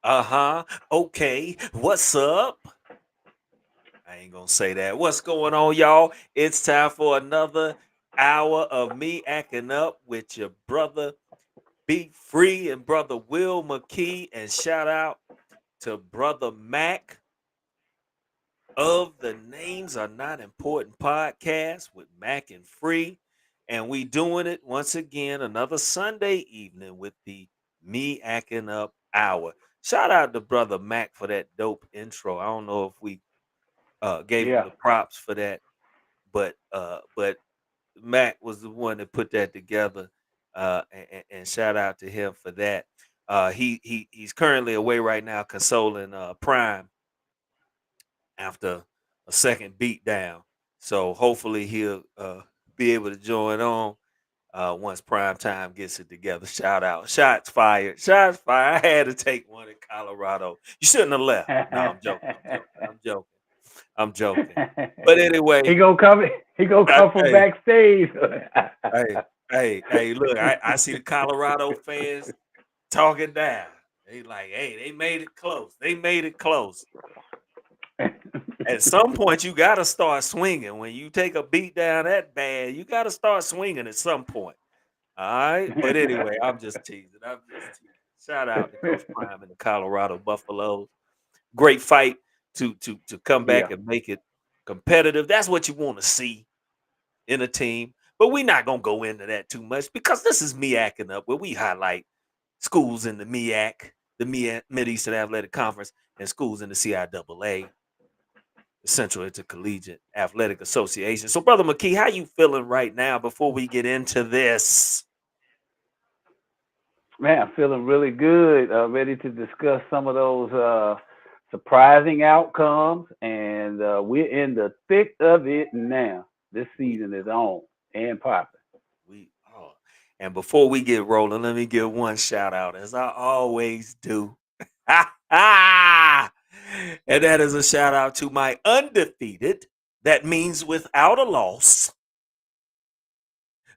Uh-huh. Okay. What's up? I ain't gonna say that. What's going on, y'all? It's time for another hour of me acting up with your brother Be Free and brother Will McKee. And shout out to brother Mac of the Names Are Not Important podcast with Mac and Free. And we doing it once again another Sunday evening with the Me Acting Up hour. Shout out to brother Mac for that dope intro. I don't know if we gave him Yeah. the props for that, but Mac was the one that put that together, and shout out to him for that. He's currently away right now, consoling Prime after a second beat down. So hopefully he'll be able to join on once Prime Time gets it together. Shout out, shots fired, shots fired. I had to take one in Colorado. You shouldn't have left. No, I'm joking. I'm joking. I'm joking. I'm joking. But he anyway, gonna come. He gonna come from hey, backstage. hey, look, I see the Colorado fans talking down. They like, hey, they made it close. They made it close. At some point, you got to start swinging. When you take a beat down that bad, you got to start swinging at some point. All right. But anyway, I'm just teasing. I'm just teasing. Shout out to Coach Prime and the Colorado Buffaloes. Great fight to come Yeah. back and make it competitive. That's what you want to see in a team. But we're not gonna go into that too much because this is me acting up where we highlight schools in the MEAC, the Mid Eastern Athletic Conference, and schools in the CIAA, the Central Intercollegiate Athletic Association. So, Brother McKee, how you feeling right now before we get into this? Man, I'm feeling really good. Ready to discuss some of those surprising outcomes, and we're in the thick of it now. This We season is on and popping. we are. And before we get rolling, let me give one shout out, as I always do. And that is a shout out to my undefeated, that means without a loss,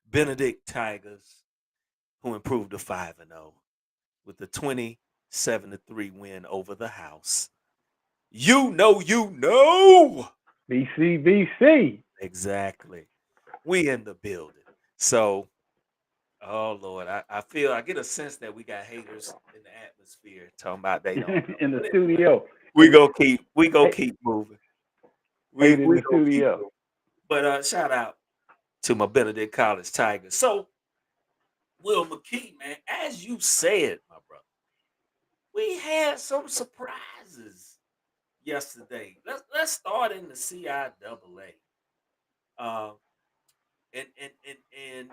Benedict Tigers, who improved to 5-0 with the 27-3 win over the house. You know. BCBC. Exactly. We in the building. So, oh Lord, I feel I get a sense that we got haters in the atmosphere talking about they don't know. In the But anyway, studio. we go keep we go Hate keep moving. in We the gonna keep studio. moving. But shout out to my Benedict College Tigers. So, Will McKee, man, as you said, my brother, we had some surprises yesterday. Let's start in the CIAA. Uh, and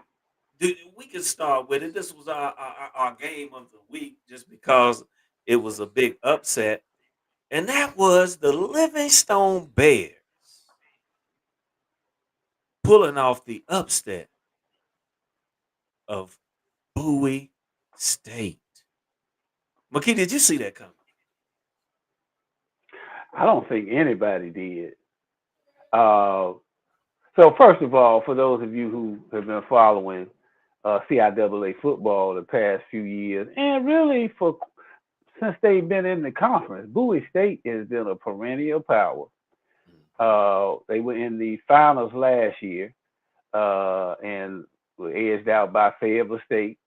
we can start with it. This was our game of the week just because it was a big upset, and that was the Livingstone Bears pulling off the upset of Bowie State. McKee, did you see that coming? I don't think anybody did. Uh, so first of all, for those of you who have been following CIAA football the past few years, and really for since they've been in the conference, Bowie State has been a perennial power. They were in the finals last year and were edged out by Fayetteville State.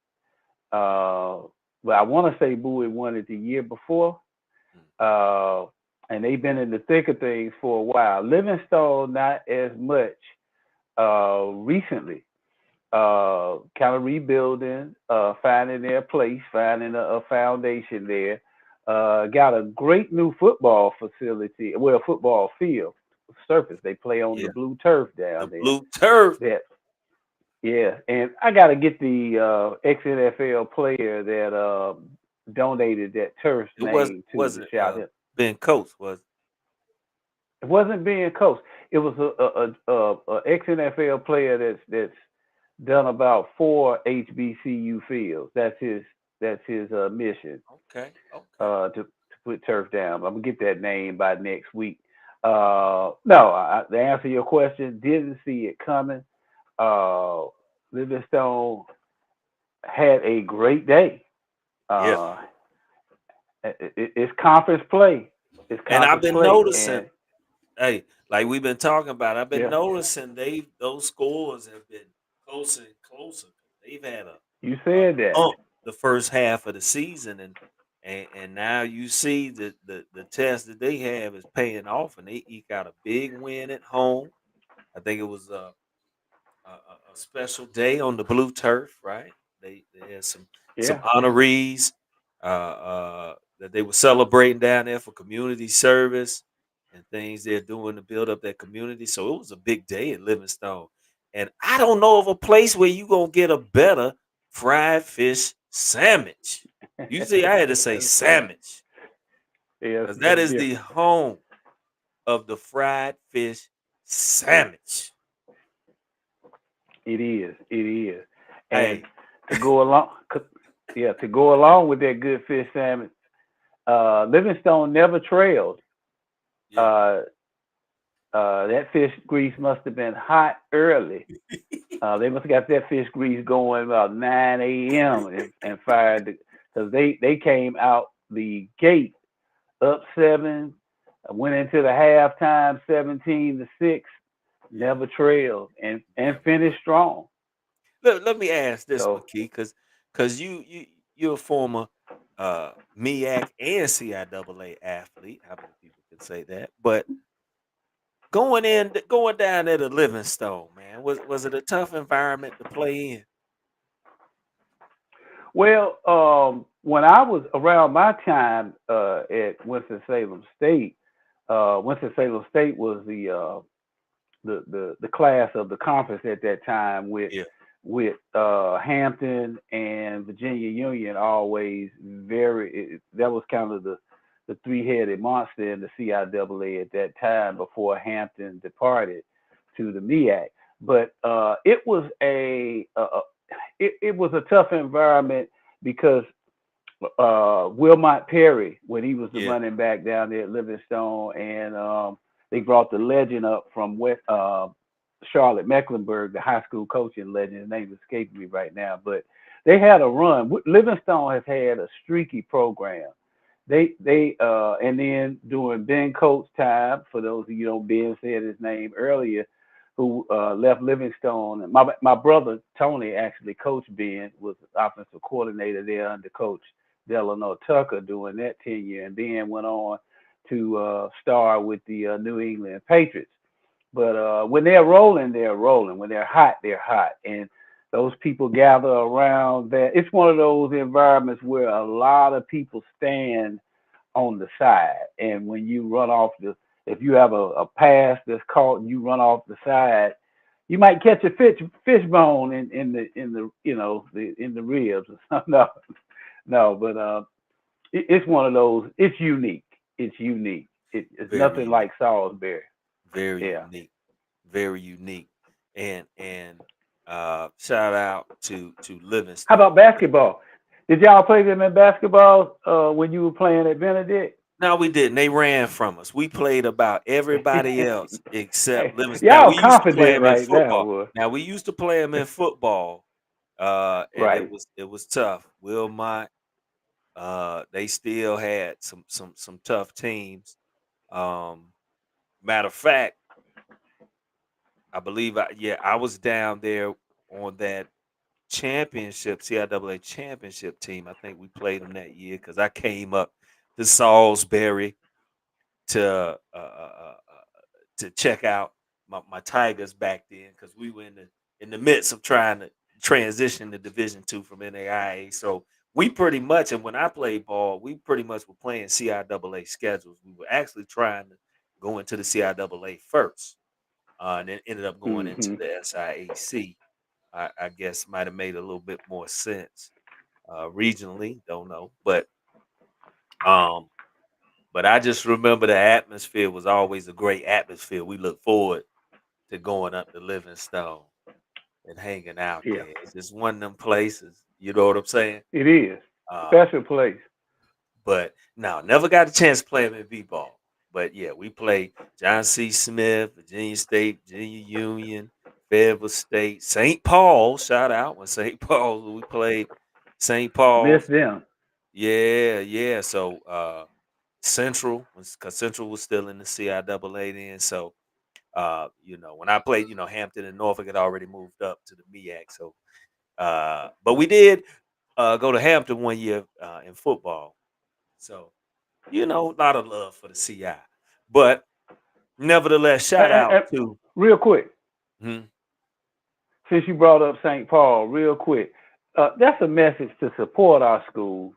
Uh, but I want to say Bowie won it the year before. Mm, Uh, and they've been in the thick of things for a while. Livingstone, not as much recently. Kind of rebuilding, finding their place, finding a foundation there. Got a great new football facility, well, football field surface. They play on the Yeah, blue turf the down there. blue turf. That Yeah, and I got to get the ex NFL player that donated that turf's It was name to wasn't shout him. Ben Coates was. It wasn't being coached. It was a ex NFL player that's done about 4 HBCU fields. That's his mission Okay, okay. to put turf down. I'm gonna get that name by next week. No, to answer your question, didn't see it coming. Uh, Livingstone had a great day. Yeah. Uh, it's conference play. It's And I've conference been play, noticing, and hey, like we've been talking about, I've been yeah, noticing those scores have been closer and closer. They've had you a said that. hump the first half of the season, and now you see the test that they have is paying off, and they eke out a big win at home. I think it was a special day on the blue turf, right? They had some Yeah, honorees that they were celebrating down there for community service and things they're doing to build up that community. So it was a big day in Livingstone, and I don't know of a place where you gonna get a better fried fish sandwich. You see, I had to say that's funny. sandwich Yeah, because that that's is the different. home of the fried fish sandwich. It is. It is. And Hey, to go along, yeah, to go along with that good fish sandwich, Livingstone never trailed. yeah. Uh, that fish grease must have been hot early. They must have got that fish grease going about 9 a.m. and fired because they came out the gate up seven, went into the halftime 17-6, Yeah, never trailed and never finished trailed. strong. Let me ask this, So McKee, because you're a former MEAC and CIAA athlete. How many people can say that? But going down there to Livingstone, man, was it a tough environment to play in? well, when I was around my time at Winston-Salem State, Winston-Salem State was the class of the conference at that time Yeah, with Hampton and Virginia Union always that was kind of the three-headed monster in the CIAA at that time before Hampton departed to the MEAC. But it was a tough environment because Wilmot Perry when he was the yeah, running back down there at Livingstone, and they brought the legend up from Charlotte Mecklenburg, the high school coaching legend. His name is escaping me right now, but they had a run. Livingstone has had a streaky program. They and then during Ben Coates' time, for those of you who know, Ben said his name earlier, who left Livingstone. My brother Tony actually coached Ben, was offensive coordinator there under Coach Delano Tucker during that tenure, and Ben went on to star with the New England Patriots. But when they're rolling, they're rolling. When they're hot, and those people gather around that. It's one of those environments where a lot of people stand on the side. And when you run off if you have a pass that's caught and you run off the side, you might catch a fish bone in the in the ribs or something. No, no, but it's one of those. It's unique. It's unique. It's very nothing like unique, Salisbury. very Yeah. unique, very unique, and shout out to How about Livingstone. basketball? Did y'all play them in basketball when you were playing at Benedict? No, we didn't. They ran from us. We played about everybody else except Hey, Livingston. Now y'all we used to play confident them in right now, football. boy. Now we used to play them in football, and Right. it was tough. Wilmot, they still had some tough teams. Um, Matter of fact, I believe I was down there on that championship CIAA championship team. I think we played them that year because I came up to Salisbury to to check out my Tigers back then because we were in the midst of trying to transition to Division II from NAIA. So we pretty much, and when I played ball, we pretty much were playing CIAA schedules. We were actually trying to go into the CIAA first, and then ended up going into Mm-hmm. the SIAC. I guess might have made a little bit more sense regionally. Don't know, um, but I just remember the atmosphere was always a great atmosphere. We look forward to going up to Livingstone and hanging out Yeah, there. It's just one of them places. You know what I'm saying? it is. Uh, Special place. but no, never got a chance to play him in V-ball. But yeah, we played John C. Smith, Virginia State, Virginia Union, Fayetteville State, St. Paul. Shout out when St. Paul's we played St. Miss Paul's. them. Yeah, yeah. So Central was because Central was still in the CIAA then. So when I played, Hampton and Norfolk had already moved up to the MEAC. So but we did go to Hampton one year in football. So, a lot of love for the CI. But nevertheless, shout out to Real quick, Mhm. since you brought up St. Paul, real quick, that's a message to support our schools.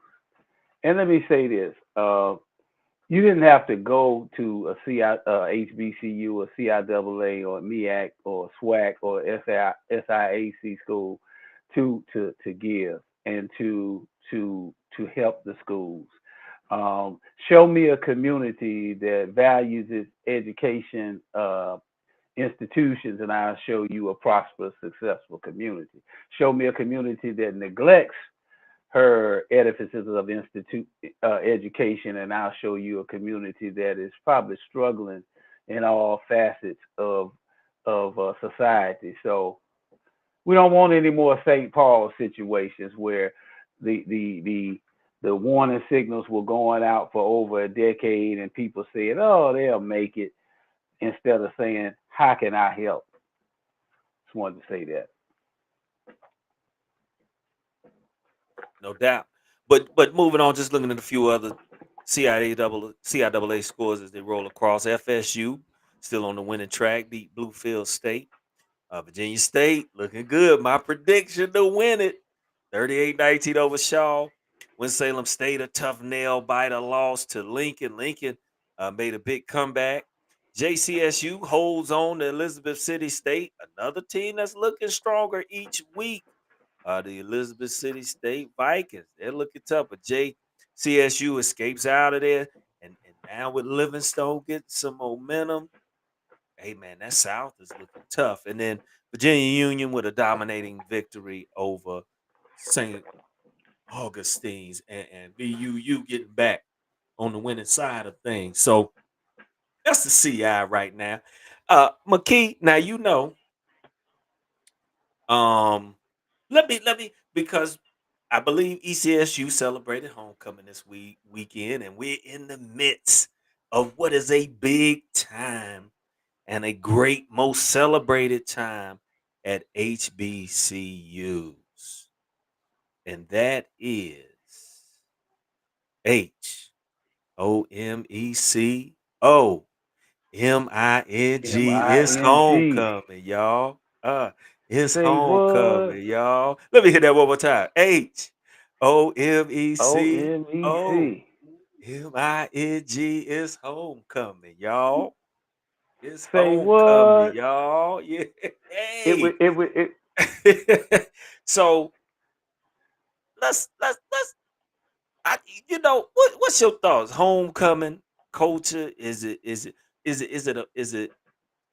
And let me say this: you didn't have to go to a HBCU or CIAA or MEAC or SWAC or SIAC school to give and to help the schools. Show me a community that values its education institutions, and I'll show you a prosperous, successful community. Show me a community that neglects her edifices of institute education, and I'll show you a community that is probably struggling in all facets of society. So we don't want any more St. Paul situations where the the the the warning signals were going out for over a decade, and people said, "Oh, they'll make it," instead of saying, "How can I help?" Just wanted to say that. No doubt. But moving on, just looking at a few other CIAA scores as they roll across. FSU still on the winning track, beat Bluefield State. Virginia State looking good. My prediction to win it 38-19 over Shaw. Winston-Salem State, a tough nail biter loss to Lincoln. Lincoln made a big comeback. JCSU holds on to Elizabeth City State, another team that's looking stronger each week. The Elizabeth City State Vikings, they're looking tough, but JCSU escapes out of there. And now with Livingstone getting some momentum, hey man, that South is looking tough. And then Virginia Union with a dominating victory over St. Augustine's and VUU getting back on the winning side of things. So that's the CI right now. McKee, now um let me because I believe ECSU celebrated homecoming this weekend, and we're in the midst of what is a big time and a great, most celebrated time at HBCUs. And that is HOMECOMING. It's MING. homecoming, y'all. It's Say what? homecoming, y'all. Let me hit that one more time. HOMECOMING. OMEC. Is homecoming, y'all. It's Say homecoming, what? y'all. Yeah. It would. Hey. It would. It. So let's I what's your thoughts? Homecoming culture, is it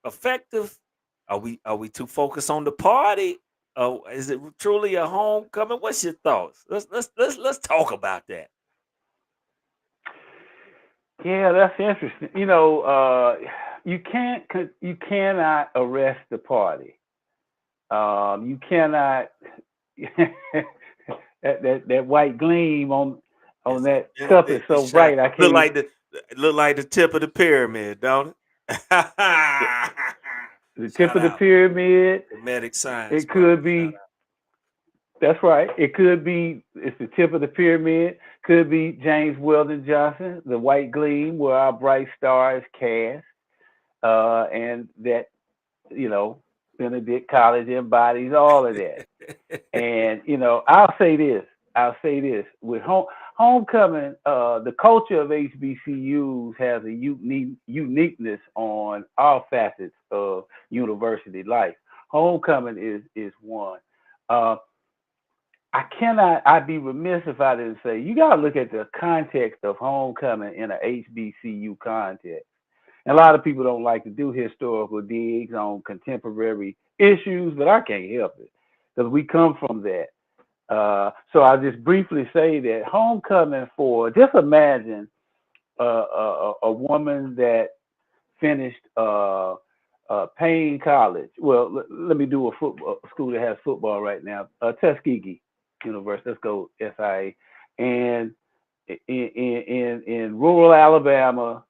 effective? Are we too focused on the party? Oh, is it truly a homecoming? What's your thoughts? Let's talk about that. Yeah, that's interesting. You can't. You cannot arrest the party. You cannot. that white gleam on It's that cup is it so shine bright. I look can't. like the tip of the pyramid, don't it? The tip Shout of the out. pyramid. Comedic science, It brother. could Shout be. out. That's right. It could be. It's the tip of the pyramid. Could be James Weldon Johnson, the white gleam where our bright star is cast, and that, you know, Benedict College embodies all of that. And I'll say this. I'll say this with homecoming. The culture of HBCUs has a uniqueness on all facets of university life. Homecoming is one. Uh, I cannot. I'd be remiss if I didn't say you got to look at the context of homecoming in a HBCU context. And a lot of people don't like to do historical digs on contemporary issues, but I can't help it because we come from that. So I'll just briefly say that homecoming for just imagine a woman that finished Payne College. Well, let me do a football school that has football right now. Tuskegee University. Let's go SIA. And in rural Alabama,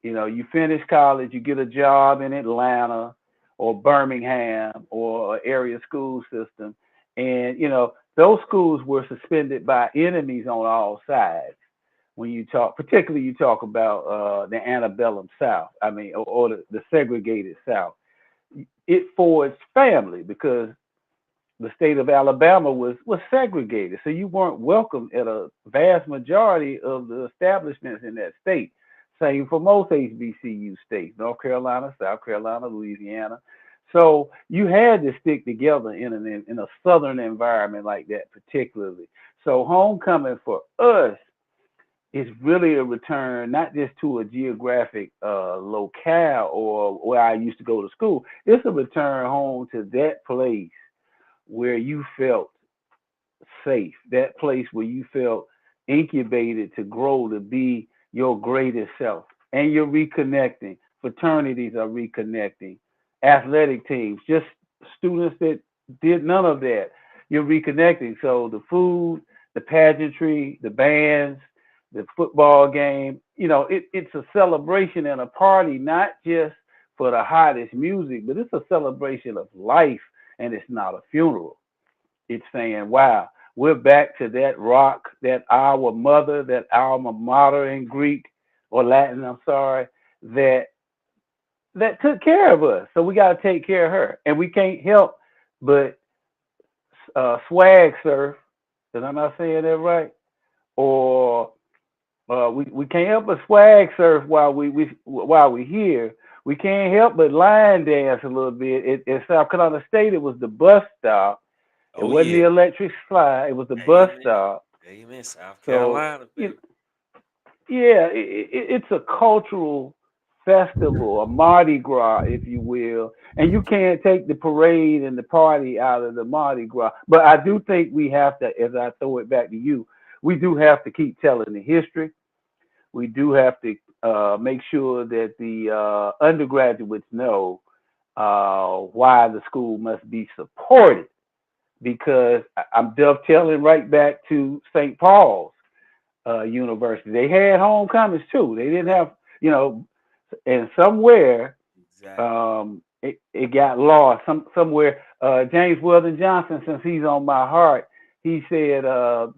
you finish college, you get a job in Atlanta or Birmingham or an area school system, and those schools were suspended by enemies on all sides. When you talk, particularly you talk about the antebellum South, I mean, or the segregated South, it forged family because the state of Alabama was segregated, so you weren't welcome at a vast majority of the establishments in that state. Same for most HBCU states: North Carolina, South Carolina, Louisiana. So you had to stick together in a southern environment like that, particularly. So homecoming for us is really a return not just to a geographic locale or where I used to go to school. It's a return home to that place where you felt safe, that place where you felt incubated to grow to be your greatest self. And you're reconnecting. Fraternities are reconnecting. Athletic teams, just students that did none of that, you're reconnecting. So the food, the pageantry, the bands, the football game, it's a celebration and a party, not just for the hottest music, but it's a celebration of life and it's not a funeral. It's saying, wow, we're back to that rock, that our mother, that alma mater in Greek or Latin, I'm sorry, that that took care of us. So we got to take care of her. And we can't help but swag surf, and I'm not saying that right, or we can't help but swag surf while we here. We can't help but line dance a little bit. In South Carolina State, it was the bus stop. It Oh wasn't yeah. the electric slide. It was the bus Amen. stop. Amen. South So Carolina, you, baby. yeah, it's a cultural festival, a Mardi Gras, if you will. And you can't take the parade and the party out of the Mardi Gras. But I do think we have to, as I throw it back to you, we do have to keep telling the history. We do have to make sure that the undergraduates know why the school must be supported because I'm dovetailing right back to St. Paul's University. They had homecomings too. They didn't Exactly. have, and somewhere Exactly. it got lost. Somewhere James Weldon Johnson, since he's on my heart, he said,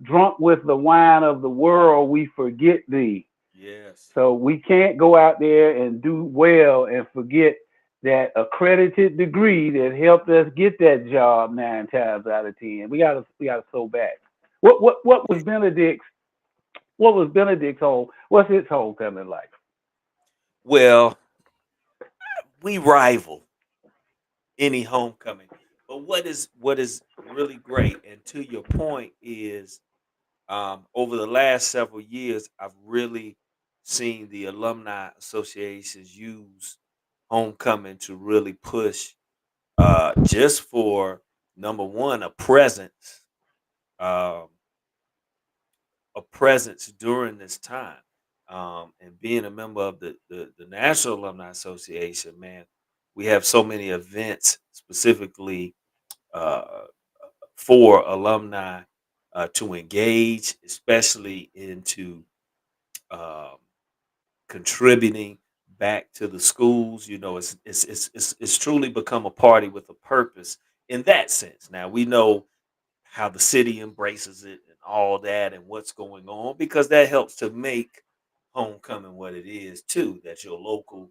"Drunk with the wine of the world, we forget thee." Yes. So we can't go out there and do well and forget that accredited degree that helped us get that job 9 times out of 10. We gotta sew back. What was Benedict's home? What's his homecoming like? Well, we rival any homecoming. But what is really great, and to your point, is over the last several years, I've really seen the alumni associations use homecoming to really push just for number one, um, a presence during this time. And being a member of the National Alumni Association, man, we have so many events specifically uh, for alumni to engage, especially into um, contributing back to the schools. It's truly become a party with a purpose in that sense. Now we know how the city embraces it and all that and what's going on, because that helps to make homecoming what it is too. That your local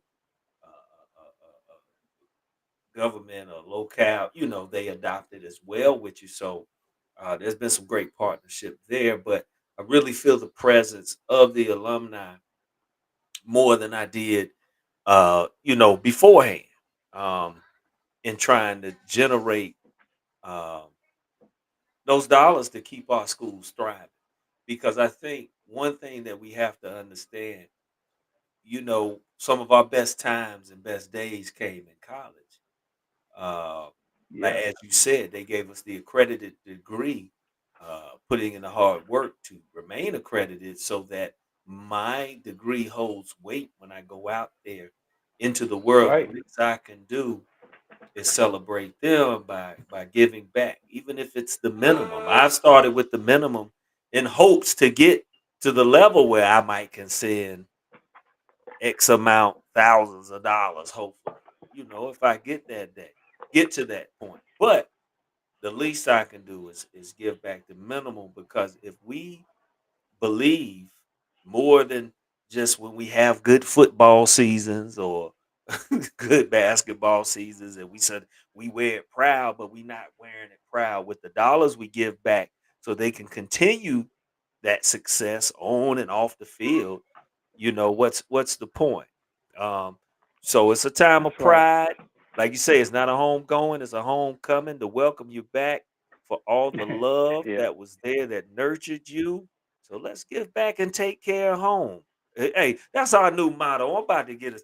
government or locale, they adopted as well with you. So there's been some great partnership there, but I really feel the presence of the alumni more than I did, beforehand, um, in trying to generate um, those dollars to keep our schools thriving. Because I think one thing that we have to understand, some of our best times and best days came in college. Uh, like Yeah. as you said, they gave us the accredited degree, putting in the hard work to remain accredited, so that my degree holds weight when I go out there into the world. The Right. least I can do is celebrate them by giving back, even if it's the minimum. I've started with the minimum in hopes to get to the level where I might can send X amount, thousands of dollars, hopefully. If I get to that point. But the least I can do is give back the minimum, because if we believe more than just when we have good football seasons or good basketball seasons, and we said we wear it proud, but we not wearing it proud with the dollars we give back, so they can continue that success on and off the field. What's the point? um so it's a time of That's right. pride. Like you say, it's not a homegoing, it's a homecoming to welcome you back for all the love Yeah. that was there, that nurtured you. So let's give back and take care of home. Hey, that's our new motto. I'm about to get us.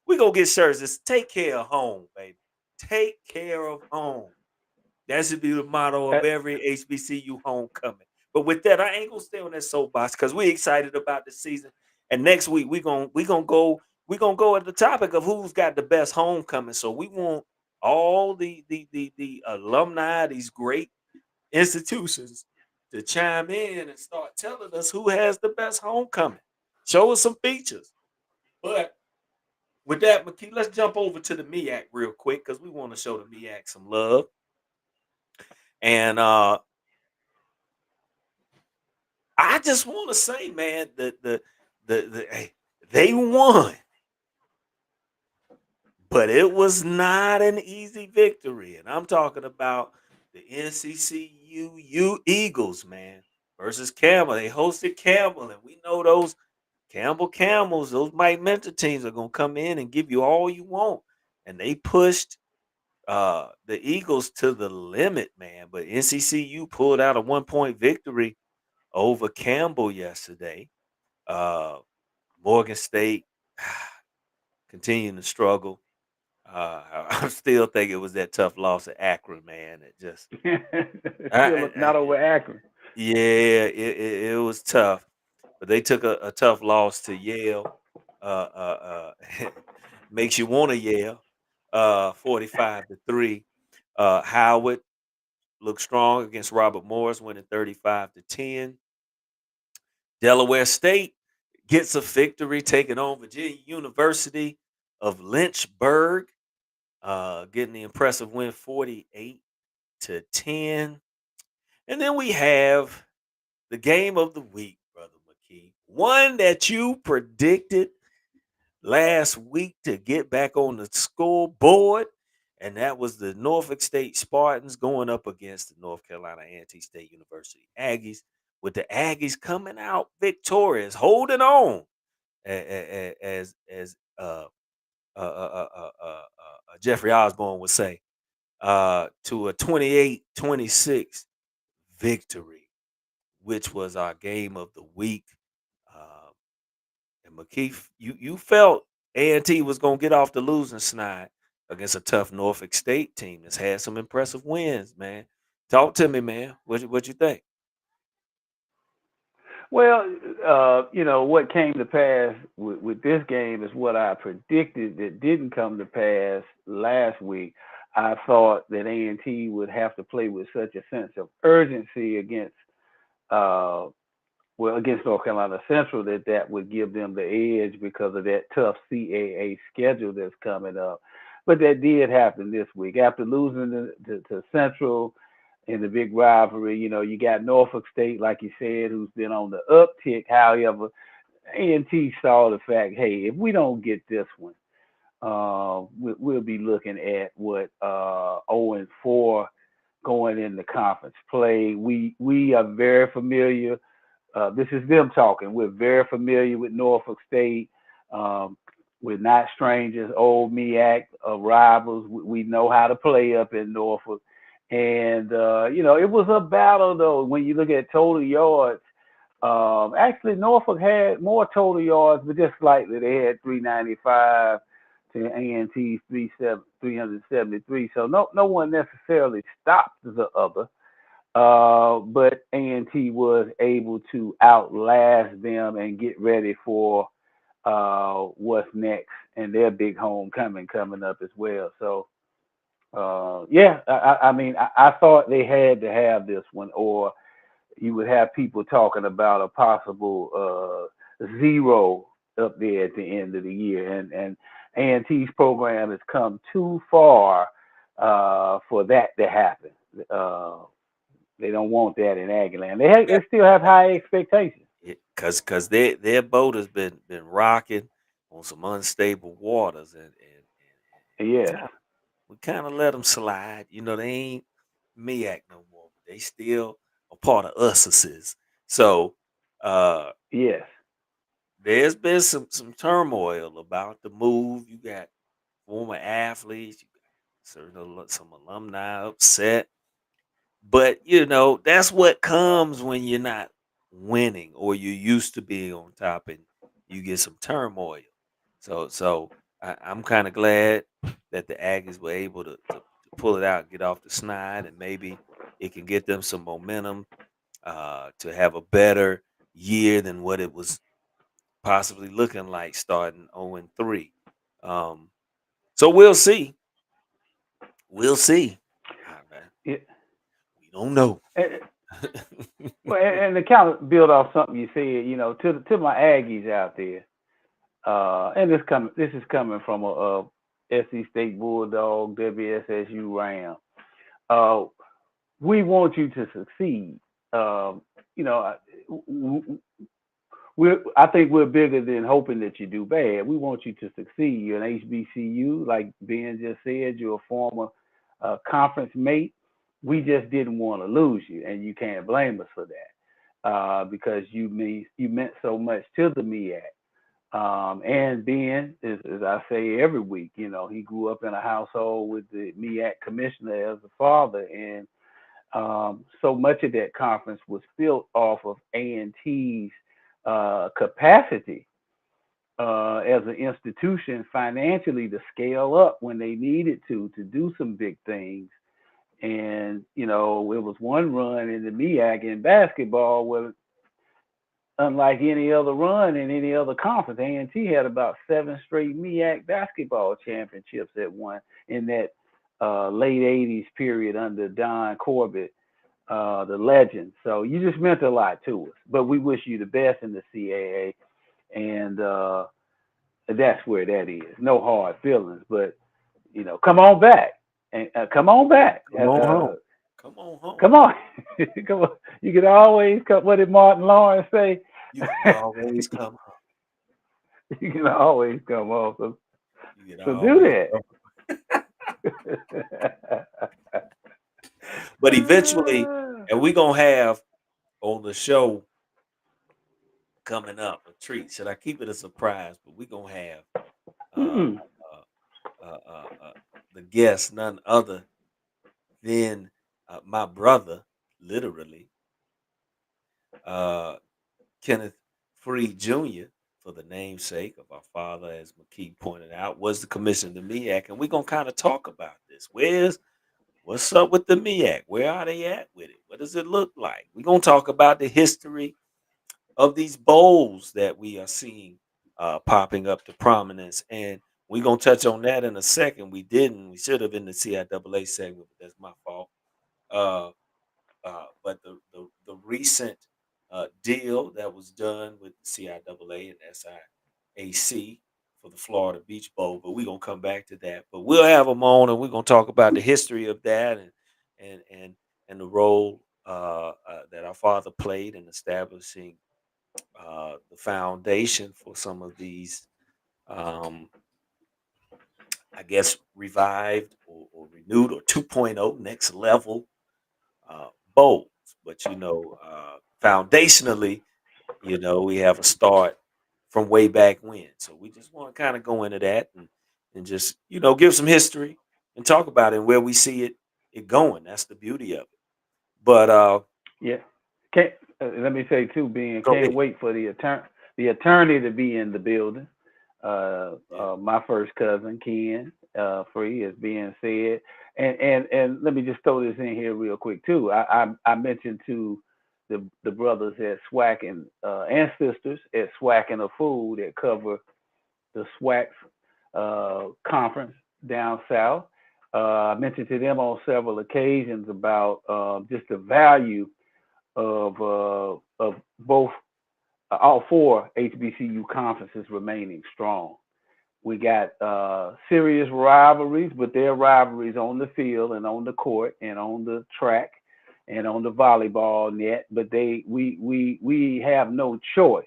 We gonna get shirts. It's take care of home, baby. Take care of home. That should be the motto of That, every HBCU homecoming. But with that, I ain't gonna stay on that soapbox because we excited about the season. And next week we gonna go at the topic of who's got the best homecoming. So we want all the alumni, these great institutions, to chime in and start telling us who has the best homecoming. Show us some features. But with that, McKee, let's jump over to the MEAC real quick because we want to show the MEAC some love. And I just want to say, man, hey, they won, but it was not an easy victory. And I'm talking about the NCCU Eagles, man, versus Campbell. They hosted Campbell, and we know those Campbell Camels, those Mike Mentor teams are gonna come in and give you all you want. And they pushed the Eagles to the limit, man. But NCCU pulled out a 1-point victory over Campbell yesterday. Uh, Morgan State continuing to struggle. I still think it was that tough loss at Akron, man. It just, still not over Akron. yeah, it was tough, but they took a tough loss to Yale. Makes you want to yell. 45-3. Howard looked strong against Robert Morris, winning 35-10. Delaware State gets a victory, taking on Virginia University of Lynchburg, getting the impressive win 48-10. And then we have the game of the week, Brother McKee. One that you predicted last week to get back on the scoreboard, and that was the Norfolk State Spartans going up against the North Carolina State University Aggies, with the Aggies coming out victorious, holding on, as Jeffrey Osborne would say, to a 28-26 victory, which was our game of the week. Um, and McKeith, you felt A&T was going to get off the losing snide against a tough Norfolk State team that's had some impressive wins, man. Talk to me, man. What you think? Well, what came to pass with this game is what I predicted that didn't come to pass last week. I thought that A&T would have to play with such a sense of urgency uh, against North Carolina Central that would give them the edge because of that tough CAA schedule that's coming up. But that did happen this week after losing to Central in the big rivalry. You got Norfolk State, like you said, who's been on the uptick. However, A&T saw the fact, hey, if we don't get this one, we'll be looking at what 0-4 going into conference play. We are very familiar. This is them talking. We're very familiar with Norfolk State. Um, we're not strangers. Old MEAC rivals. We know how to play up in Norfolk. And it was a battle though. When you look at total yards, actually Norfolk had more total yards, but just slightly. They had 395 to A&T's 373. So no one necessarily stopped the other. But A&T was able to outlast them and get ready for what's next and their big homecoming coming up as well. So yeah, I mean, I thought they had to have this one, or you would have people talking about a possible zero up there at the end of the year, and A&T's program has come too far for that to happen. Uh, they don't want that in Aggieland. Yeah, They still have high expectations. cause their boat has been rocking on some unstable waters, and Yes, we kind of let them slide. You know, they ain't MEAC no more, but they still a part of us's. So uh, yes, there's been some turmoil about the move. You got former athletes, you got some alumni upset. But that's what comes when you're not winning or you're used to being on top and you get some turmoil. So I'm kind of glad that the Aggies were able to pull it out, get off the snide, and maybe it can get them some momentum to have a better year than what it was possibly looking like starting 0-3. Um, so we'll see. We'll see. Man, yeah. we don't know. And, well, and to kind of build off something you said, to my Aggies out there, and this is coming from a SC State Bulldog, WSSU Ram. Uh, we want you to succeed. Um, you know, I think we're bigger than hoping that you do bad. We want you to succeed. You're an HBCU, like Ben just said. You're a former conference mate. We just didn't want to lose you, and you can't blame us for that because you meant so much to the MEAC. And Ben, as I say every week, he grew up in a household with the MEAC commissioner as a father, and so much of that conference was built off of A&T's capacity as an institution financially to scale up when they needed to do some big things. And it was one run in the MEAC in basketball where, unlike any other run in any other conference, A&T had about 7 straight MEAC basketball championships at one in that late '80s period under Don Corbett, the legend. So you just meant a lot to us. But we wish you the best in the CAA, and that's where that is. No hard feelings, but come on back and come on back. Come on home. Come on home. Come on, come on. You can always come. What did Martin Lawrence say? You can always come home. You can always come home. You can So do always that. come. But eventually, and we're gonna have on the show coming up a treat. Should I keep it a surprise? But we're gonna have uh, Mm-mm. uh, uh, the guest, none other than my brother, literally, uh, Kenneth Freed Jr., for the namesake of our father, as McKee pointed out, was the commissioner of the MEAC. And we're going to kind of talk about this. What's up with the MEAC? Where are they at with it? What does it look like? We're going to talk about the history of these bowls that we are seeing popping up to prominence. And we're going to touch on that in a second. We didn't. We should have in the CIAA segment, but that's my fault. Uh, but the recent deal that was done with the CIAA and SIAC for the Florida Beach Bowl, but we're gonna come back to that. But we'll have them on, and we're gonna talk about the history of that, and and the role that our father played in establishing the foundation for some of these, um, I guess, revived or renewed or 2.0 next level bowls. But foundationally, we have a start from way back when. So we just want to kind of go into that and just give some history and talk about it and where we see it going. That's the beauty of it. But Yeah. Can't let me say too, being go can't ahead. wait for the attorney to be in the building. Yeah. My first cousin Ken, Free is being said, and let me just throw this in here real quick too. I mentioned to the brothers at SWAC and sisters at SWAC and a Food that cover the SWAC conference down south. I mentioned to them on several occasions about just the value of both all four HBCU conferences remaining strong. We got serious rivalries, but they're rivalries on the field and on the court and on the track and on the volleyball net. But we have no choice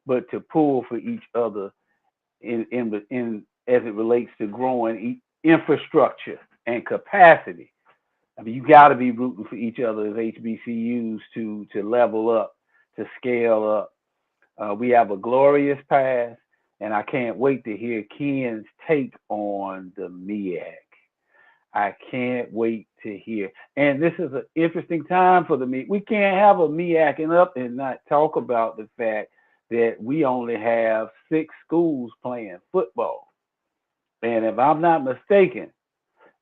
but to pull for each other in as it relates to growing infrastructure and capacity. I mean, you got to be rooting for each other as HBCUs to level up, to scale up. We have a glorious past, and I can't wait to hear Ken's take on the MEAC. I can't wait to hear. And this is an interesting time for the MEAC. We can't have a MEACing up and not talk about the fact that we only have 6 schools playing football. And if I'm not mistaken,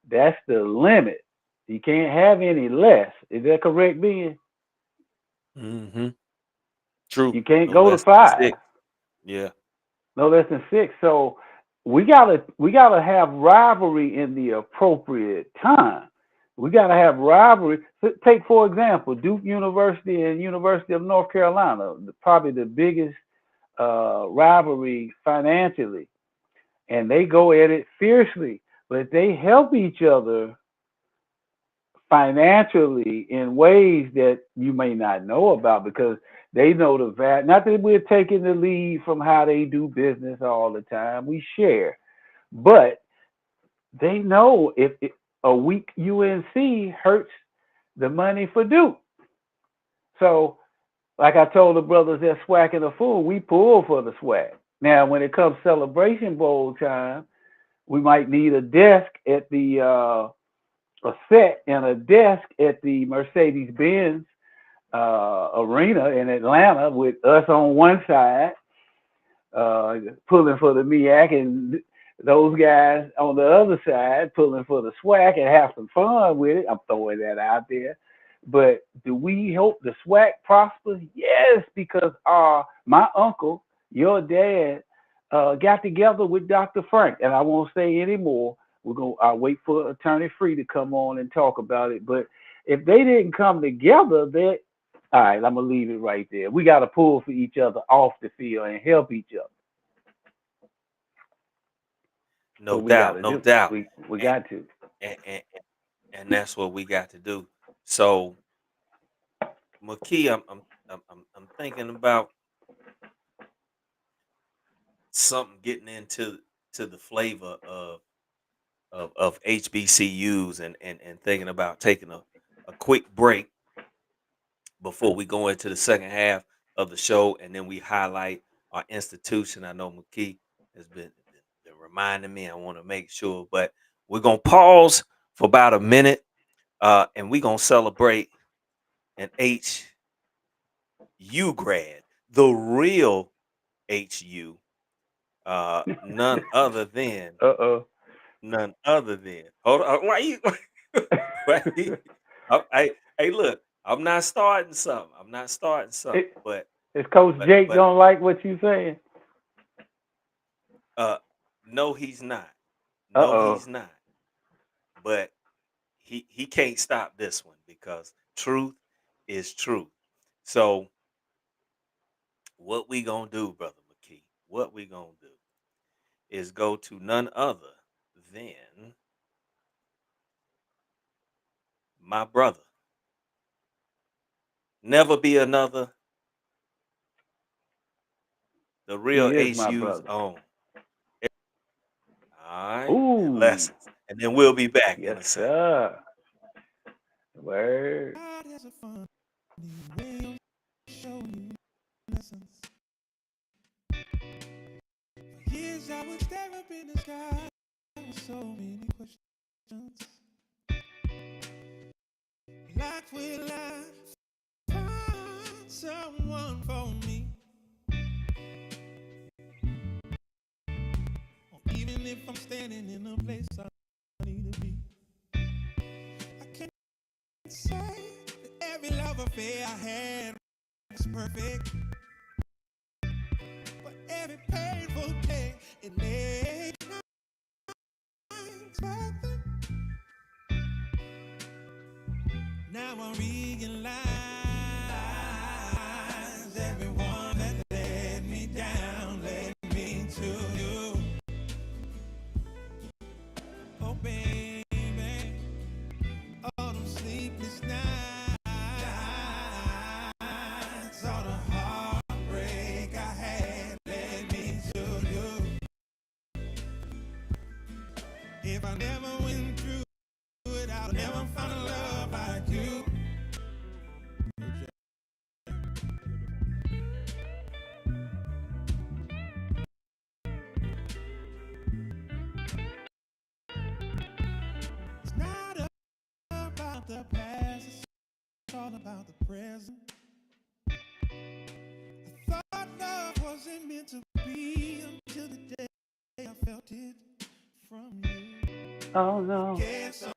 that's the limit. You can't have any less. Is that correct, Ben? Hmm. True. You can't No go to less than five. six. Yeah. No less than 6. So we gotta have rivalry in the appropriate time. We gotta have rivalry. Take for example Duke University and University of North Carolina, probably the biggest rivalry financially, and they go at it fiercely, but they help each other financially in ways that you may not know about because they know the value. Not that we're taking the lead from how they do business all the time. We share, but they know if a weak UNC hurts the money for Duke. So, like I told the brothers at SWAC and the Fool, we pull for the SWAC. Now, when it comes Celebration Bowl time, we might need a desk at the a set and a desk at the Mercedes Benz arena in Atlanta with us on one side, pulling for the MEAC, and those guys on the other side pulling for the SWAC and have some fun with it. I'm throwing that out there. But do we hope the SWAC prospers? Yes, because my uncle, your dad, got together with Dr. Frank, and I won't say any more. I'll wait for Attorney Free to come on and talk about it. But if they didn't come together, they all right, I'm gonna leave it right there. We got to pull for each other off the field and help each other. That's No what we got doubt. to No do. doubt. We And got to. and that's what we got to do. So, McKee, I'm thinking about something getting into the flavor of HBCUs and thinking about taking a quick break before we go into the second half of the show, and then we highlight our institution. I know McKee has been reminding me. I want to make sure, but we're gonna pause for about a minute, and we're gonna celebrate an HU grad, the real HU, Uh oh. none other than. Hold on, why you? Why hey, look, I'm not starting something. I'm not starting something, it, but is Coach but Jake but don't like what you saying? uh, no, he's not. Uh No, oh. he's not. But he can't stop this one because truth is truth. So what we gonna do, brother McKee? What we gonna do is go to none other than my brother. Never Be Another, the real He is my HU's brother. own. All right, and Ooh, lessons, and then we'll be back in yes, a second. sir. Word. God has a funny way of showing you lessons. For years I would stare up in the sky with so many questions. Like, will I find someone for me? Or even if I'm standing in a place I need to be. I can't say that every love affair I had was perfect. But every painful day it made things worth it. Now I realize everyone that let me down led me to you. Oh, baby, all them sleepless nights, all the heartbreak I had led me to you. If I never went through it, I'd never found a love like you. It's not about the past, it's all about the present. I thought love wasn't meant to be until the day I felt it from you. Oh You no. gave so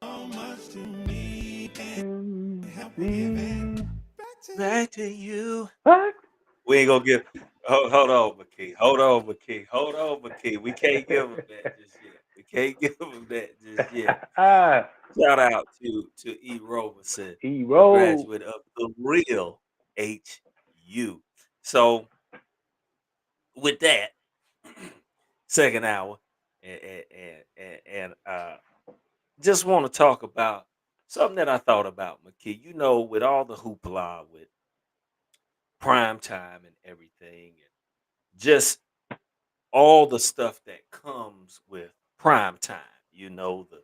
much to me, can't help but give it Me. back to you. Back to you. What? We ain't gonna give. Hold on, McKee. Hold on, McKee. Hold on, McKee. We can't give him that just yet. We can't give him that just yet. Shout out to E. Roberson, He a rolled. graduate of the real HU. So with that, second hour, and just want to talk about something that I thought about, McKee. You know, with all the hoopla with prime time and everything, and just all the stuff that comes with prime time. You know, the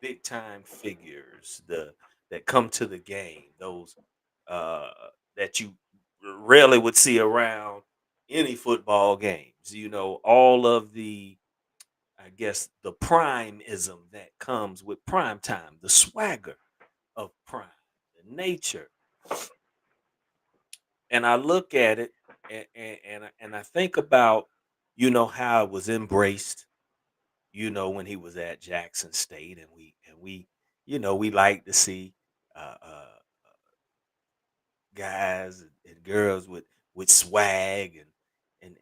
big time figures, the that come to the game, those uh, that you rarely would see around any football games. You know, all of the, I guess, the primeism that comes with prime time, the swagger of prime, the nature. And I look at it, and I think about, how it was embraced, when he was at Jackson State, and we like to see guys and girls with swag, and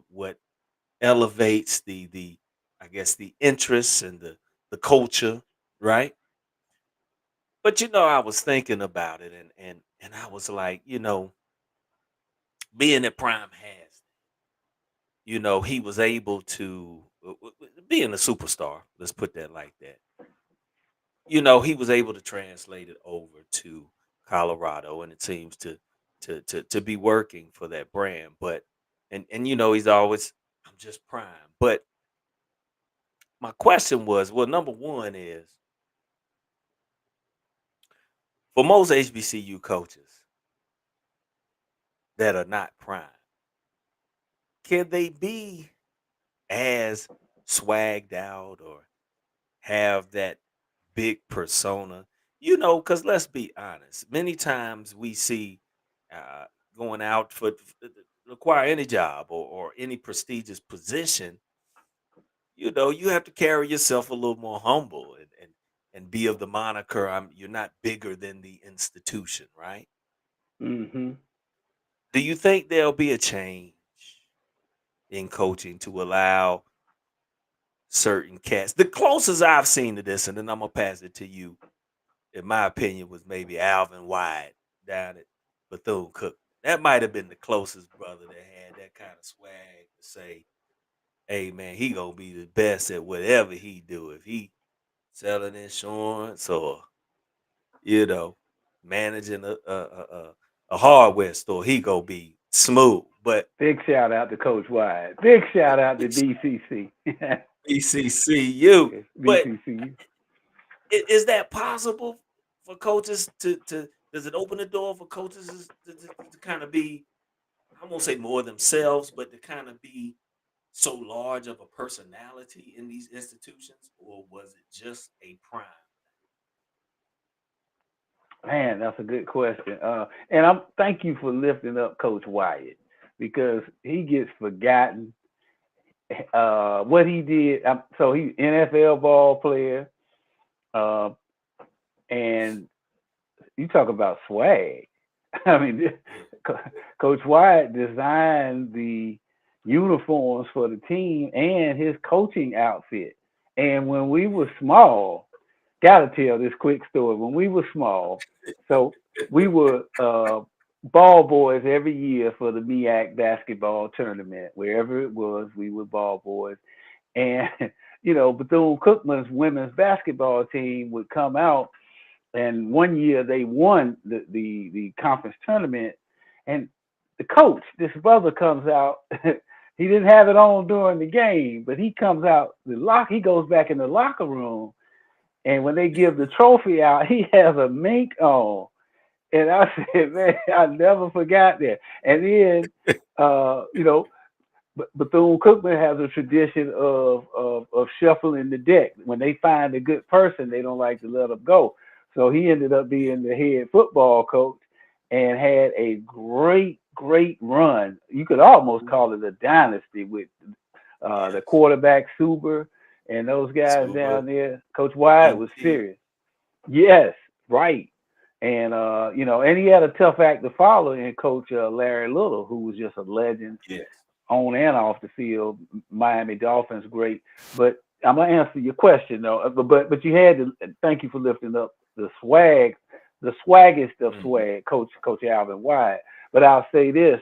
what elevates the I guess the interests and the culture, right? But I was thinking about it, and I was like, being that Prime has, he was able to being a superstar. Let's put that like that. He was able to translate it over to Colorado, and it seems to be working for that brand. But and he's always, I'm just Prime. But my question was, well, number one is, for most HBCU coaches that are not Prime, can they be as swagged out or have that big persona? Because let's be honest, many times we see, uh, going out to acquire any job, or any prestigious position, you have to carry yourself a little more humble, and be of the moniker, you're not bigger than the institution, right? Mm-hmm. Do you think there'll be a change in coaching to allow certain cats? The closest I've seen to this, and then I'm gonna pass it to you, in my opinion, was maybe Alvin White down at Bethune Cookman. That might have been the closest brother that had that kind of swag to say, "Hey man, he gonna be the best at whatever he do. If he selling insurance, or you know managing a a hardware store, he go be smooth. But Big shout out to Coach Wyatt. Big shout out to BCC. BCCU. But BCC. is that possible for coaches to does it open the door for coaches to kind of be, I won't say more themselves, but to kind of be so large of a personality in these institutions, or was it just a prime? Man, that's a good question. And I'm thank you for lifting up Coach Wyatt because he gets forgotten. What he did. So he NFL ball player, uh, and you talk about swag. I mean, Yeah, Coach Wyatt designed the uniforms for the team and his coaching outfit. And when we were small, gotta tell this quick story. When we were small, so we were ball boys every year for the MEAC basketball tournament. Wherever it was, we were ball boys. And Bethune Cookman's women's basketball team would come out, and one year they won the conference tournament, and the coach, this brother comes out. He didn't have it on during the game, but he comes out he goes back in the locker room, and when they give the trophy out, he has a mink on. And I said, man, I never forgot that. And then, uh, you know, Bethune Cookman has a tradition of shuffling the deck. When they find a good person, they don't like to let them go. So he ended up being the head football coach and had a great run. You could almost call it a dynasty with the yes. quarterback Suber and those guys Super down there. Coach Wyatt was MP. serious. Yes, right. And and he had a tough act to follow in Coach Larry Little, who was just a legend Yes. on and off the field. Miami Dolphins, great. But I'm gonna answer your question though. But you had to thank you for lifting up the swaggest of Hmm. swag, Coach Alvin Wyatt. But I'll say this: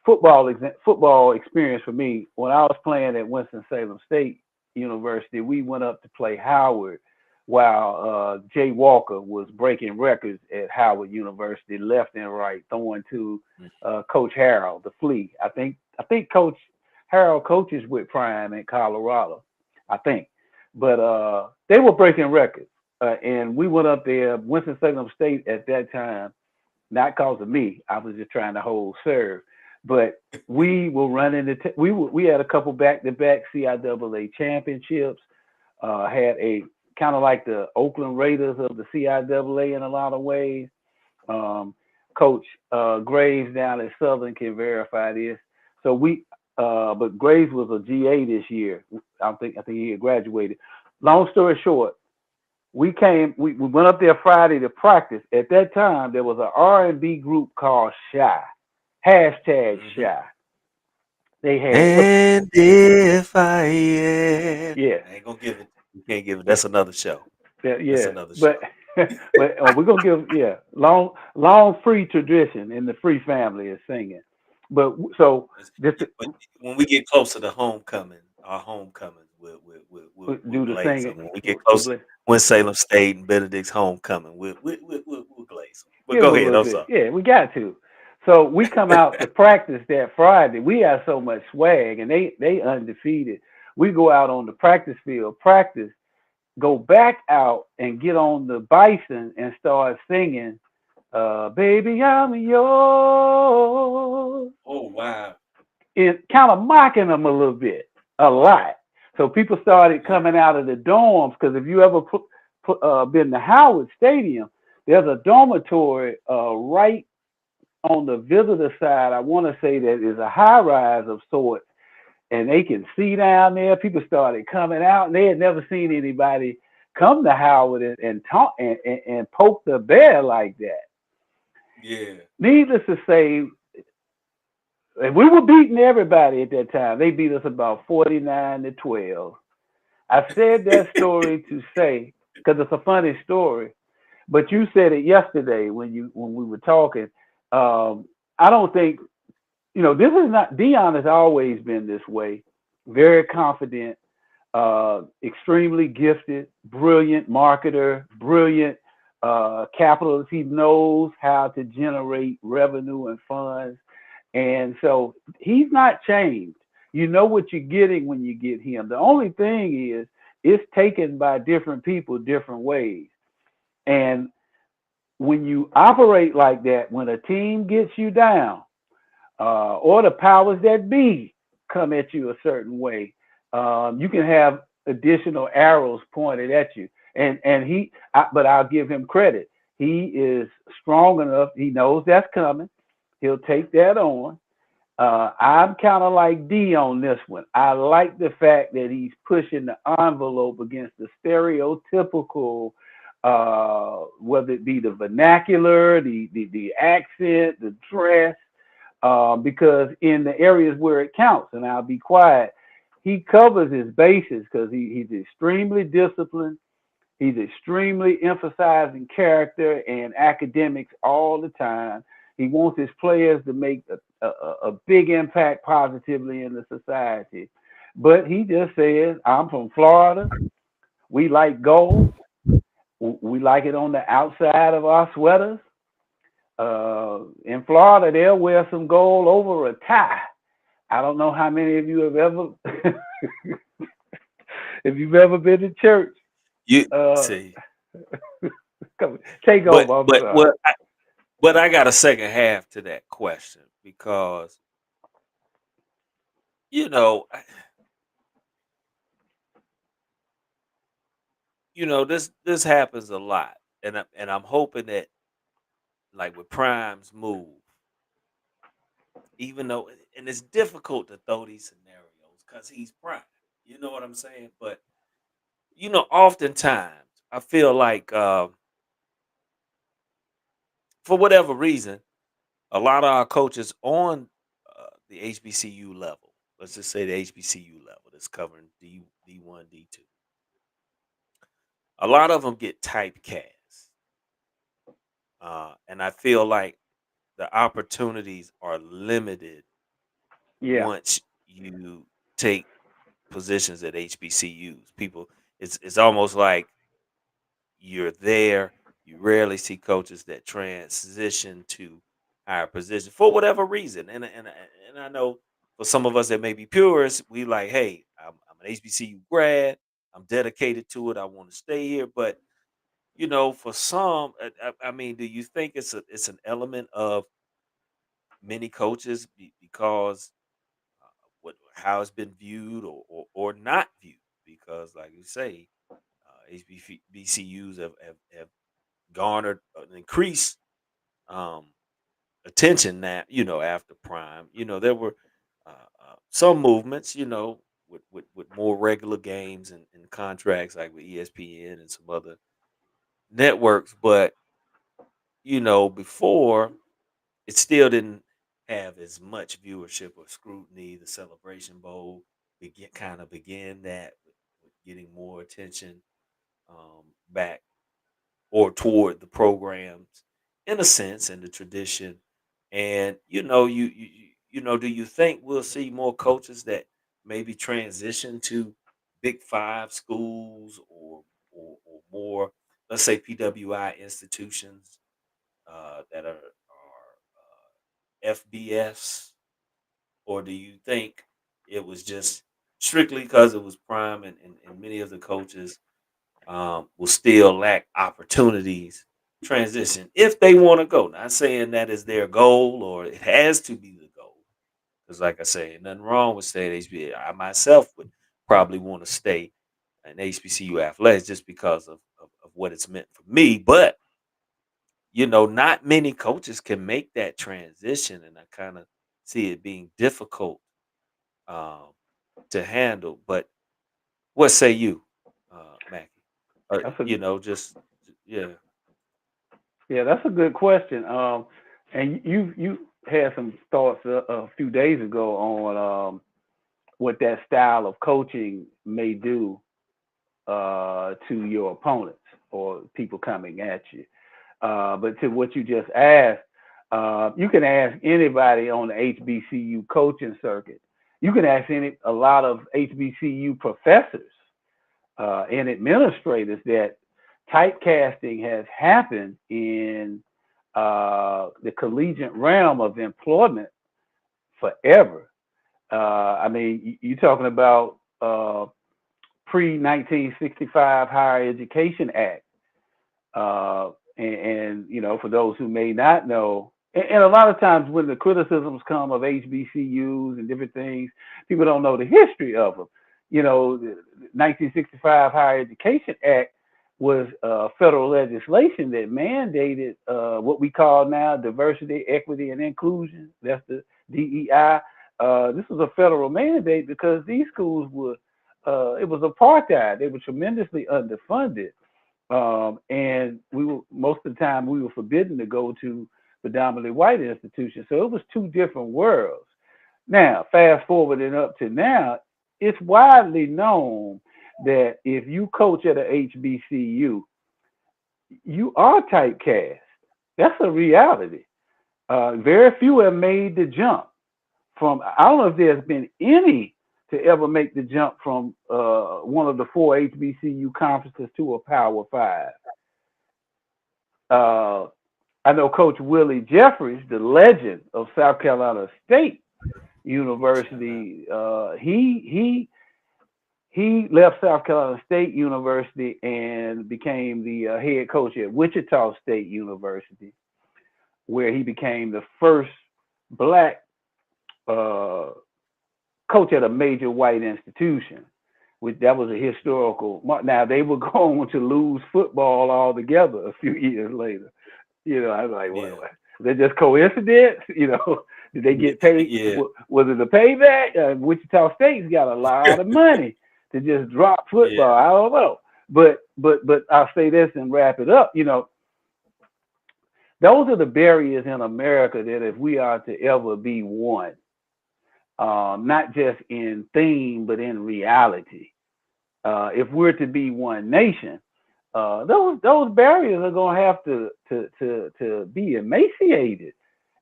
football experience for me. When I was playing at Winston Salem State University, we went up to play Howard while Jay Walker was breaking records at Howard University, left and right, throwing to Coach Harold, the Flea. I think Coach Harold coaches with Prime in Colorado. I think, but they were breaking records, and we went up there. Winston Salem State at that time, not because of me. I was just trying to hold serve. But we were running we had a couple back-to-back CIAA championships. Had a kind of like the Oakland Raiders of the CIAA in a lot of ways. Um, Coach Graves down at Southern can verify this. So but Graves was a GA this year. I think he had graduated. Long story short, we went up there Friday to practice. At that time, there was an R&B group called Shy. Hashtag Hmm. Shy. They had what? And if I yeah, Yeah, I ain't gonna give it. You can't give it. That's another show. yeah, That's yeah. another But show. we're gonna give long free tradition in the free family is singing. But so this But when we get closer to homecoming, our homecomings, we'll do the glaze singing. them. When we get We'll close, bless. when Salem State and Benedict's homecoming, we'll glaze them. But Give go them a ahead. little I'm bit. sorry. Yeah, we got to. So we come out to practice that Friday. We have so much swag, and they undefeated. We go out on the practice field, practice, go back out and get on the bison and start singing, "Baby, I'm yours." Oh wow. It kind of mocking them a little bit, a lot. So people started Yeah. coming out of the dorms because if you ever been to Howard Stadium, there's a dormitory right on the visitor side. I want to say that is a high rise of sorts, and they can see down there. People started coming out, and they had never seen anybody come to Howard and talk and poke the bear like that. Yeah. Needless to say, and we were beating everybody at that time. They beat us about 49-12. I said that story to say because it's a funny story, but you said it yesterday when we were talking. I don't think this is not Dion has always been this way, very confident, extremely gifted, brilliant marketer, brilliant capitalist. He knows how to generate revenue and funds, and so he's not changed. You know what you're getting when you get him. The only thing is it's taken by different people different ways. And when you operate like that, when a team gets you down, or the powers that be come at you a certain way, you can have additional arrows pointed at you. But I'll give him credit. He is strong enough. He knows that's coming. He'll take that on. I'm kind of like D on this one. I like the fact that he's pushing the envelope against the stereotypical, whether it be the vernacular, the accent, the dress, because in the areas where it counts, and I'll be quiet, he covers his bases because he's extremely disciplined. He's extremely emphasizing character and academics all the time. He wants his players to make a big impact positively in the society. But he just says, I'm from Florida. We like gold. We like it on the outside of our sweaters. In Florida, they'll wear some gold over a tie. I don't know how many of you have ever, if you've ever been to church. You Uh, see, Come, take but over. I'm but sorry. what? But I got a second half to that question because you know, this happens a lot, and I'm hoping that like with Prime's move, even though and it's difficult to throw these scenarios because he's Prime. You know what I'm saying? But oftentimes I feel like for whatever reason, a lot of our coaches on the HBCU level, let's just say the HBCU level that's covering D1, D2, a lot of them get typecast, and I feel like the opportunities are limited Yeah, once you take positions at HBCUs. People, it's almost like you're there. You rarely see coaches that transition to higher positions for whatever reason. And I know for some of us that may be purists, we like, hey, I'm an HBCU grad. I'm dedicated to it. I want to stay here. But for some, I mean, do you think it's an element of many coaches because how it's been viewed or not viewed? Because, like you say, HBCUs have garnered an increased um, attention that after Prime. There were some movements, with more regular games and contracts like with ESPN and some other networks, but before it still didn't have as much viewership or scrutiny. The Celebration Bowl began that with getting more attention back or toward the programs in a sense and the tradition. And do you think we'll see more coaches that maybe transition to Big Five schools or more, let's say PWI institutions that are FBS, or do you think it was just strictly because it was Prime and many of the coaches will still lack opportunities transition if they want to go. Not saying that is their goal or it has to be the goal. Because, like I say, nothing wrong with staying HBCU. I myself would probably want to stay in HBCU athletics just because of what it's meant for me. But, not many coaches can make that transition. And I kind of see it being difficult um, to handle. But what say you, Mackie? that's a Just yeah. yeah, that's a good question. And you had some thoughts a few days ago on what that style of coaching may do to your opponents or people coming at you. But to what you just asked, you can ask anybody on the HBCU coaching circuit. You can ask a lot of HBCU professors and administrators that typecasting has happened in the collegiate realm of employment forever. I mean, you're talking about pre 1965 Higher Education Act. And, you know, for those who may not know, and a lot of times when the criticisms come of HBCUs and different things, people don't know the history of them. You know, the 1965 Higher Education Act was federal legislation that mandated what we call now diversity, equity, and inclusion. That's the DEI. This was a federal mandate because these schools were, it was apartheid. They were tremendously underfunded, and we were most of the time we were forbidden to go to predominantly white institutions. So it was two different worlds. Now, fast forwarding up to now, it's widely known that if you coach at a HBCU, you are typecast. That's a reality. Very few have made the jump from. I don't know if there's been any to ever make the jump from one of the four HBCU conferences to a Power Five. Uh, I know Coach Willie Jeffries, the legend of South Carolina State Shout out. University. He left South Carolina State University and became the head coach at Wichita State University, where he became the first black uh, coach at a major white institution. Which that was a historical. Now they were going to lose football altogether a few years later. You know, I was like, what? Yeah. What? Is that just coincidence? You know, did they Yeah. get paid? Yeah. Was it a payback? Wichita State's got a lot of money to just drop Yeah. football. I don't know, but I'll say this and wrap it up. You know, those are the barriers in America that if we are to ever be one, not just in theme but in reality, if we're to be one nation, those barriers are going to have to be emaciated,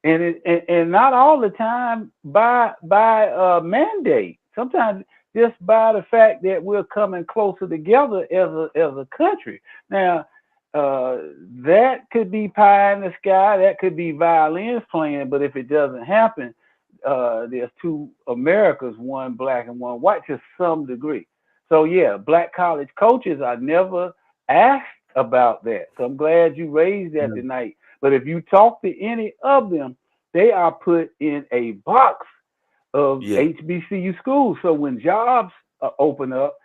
and not all the time by mandate. Sometimes just by the fact that we're coming closer together as a country. Now, uh, that could be pie in the sky, that could be violins playing, but if it doesn't happen, there's two Americas, one black and one white, to some degree. So yeah, black college coaches are never asked about that. So I'm glad you raised that Mm. tonight. But if you talk to any of them, they are put in a box of Yeah. HBCU schools. So when jobs open up,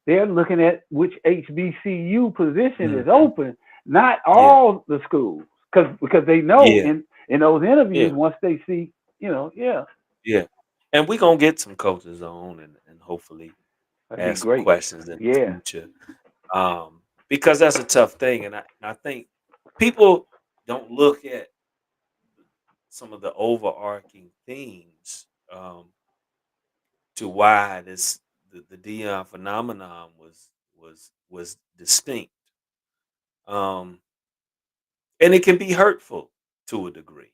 they're looking at which HBCU position is Mhm. open, not Yeah. all the schools, because they know Yeah. in those interviews Yeah. once they see, yeah, Yeah. And we're gonna get some coaches on and hopefully that'd be ask some great. questions in the Yeah, future. Because that's a tough thing. And I think people don't look at some of the overarching themes to why the Dion phenomenon was distinct. Um, and it can be hurtful to a degree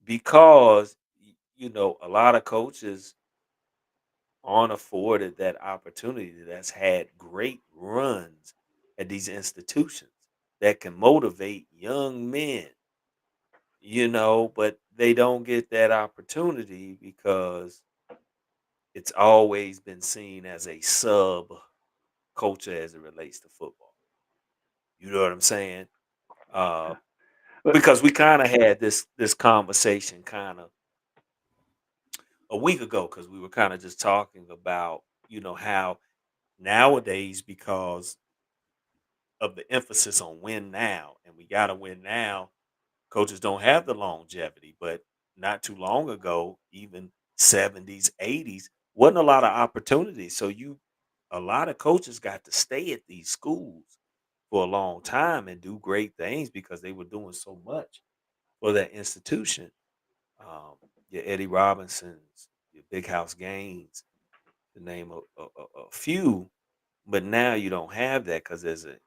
because a lot of coaches aren't afforded that opportunity that's had great runs at these institutions that can motivate young men, but they don't get that opportunity because it's always been seen as a sub culture as it relates to football. You know what I'm saying? Uh, but because we kind of had this conversation kind of a week ago because we were kind of just talking about how nowadays because of the emphasis on win now, and we got to win now. Coaches don't have the longevity, but not too long ago, even 70s, 80s, wasn't a lot of opportunities. So a lot of coaches got to stay at these schools for a long time and do great things because they were doing so much for that institution. Um, your Eddie Robinsons, your Big House Gaines, to name a few. But now you don't have that because there's an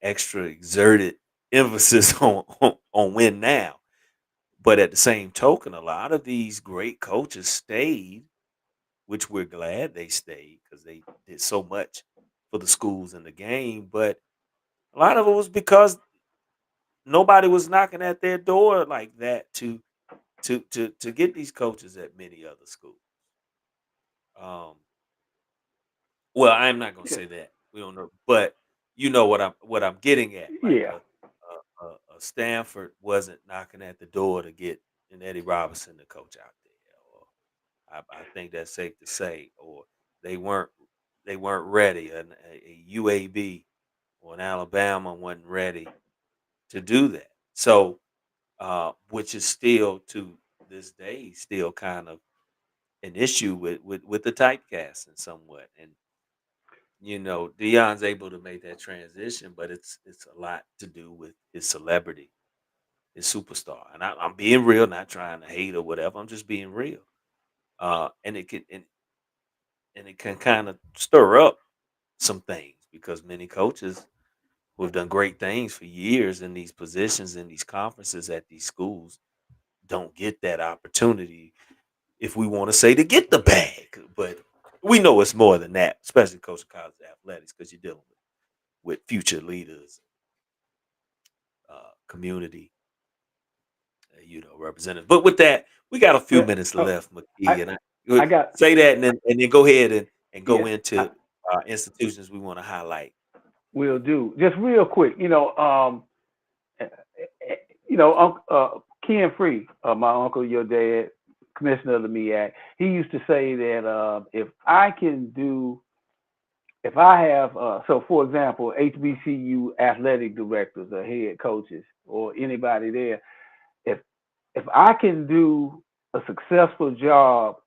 extra exerted emphasis on win now. But at the same token, a lot of these great coaches stayed, which we're glad they stayed because they did so much for the schools and the game. But A lot of it was because nobody was knocking at their door like that to get these coaches at many other schools. Um, well, I'm not gonna Yeah. say that. We don't know, but you know what I'm getting at. Like Yeah. a Stanford wasn't knocking at the door to get an Eddie Robinson to coach out there, or I think that's safe to say, or they weren't they weren't ready. A UAB or an Alabama wasn't ready to do that. So, which is still to this day still kind of an issue with the typecasting somewhat. And Dion's able to make that transition, but it's a lot to do with his celebrity, his superstar. And I'm being real, not trying to hate or whatever. I'm just being real. And it can kind of stir up some things because many coaches who have done great things for years in these positions in these conferences at these schools don't get that opportunity, if we want to say, to get the bag. But we know it's more than that, especially coaching college athletics, because you're dealing with future leaders, community, representatives. But with that, we got a few Well, minutes oh, left, McKee, I and I I got say that, and then go ahead and go yeah. I into institutions we want to highlight. will do just real quick. eh, Ken Free, my uncle, your dad, commissioner of the MEAC, he used to say that if I have, so for example, HBCU athletic directors or head coaches or anybody there, if if I can do a successful job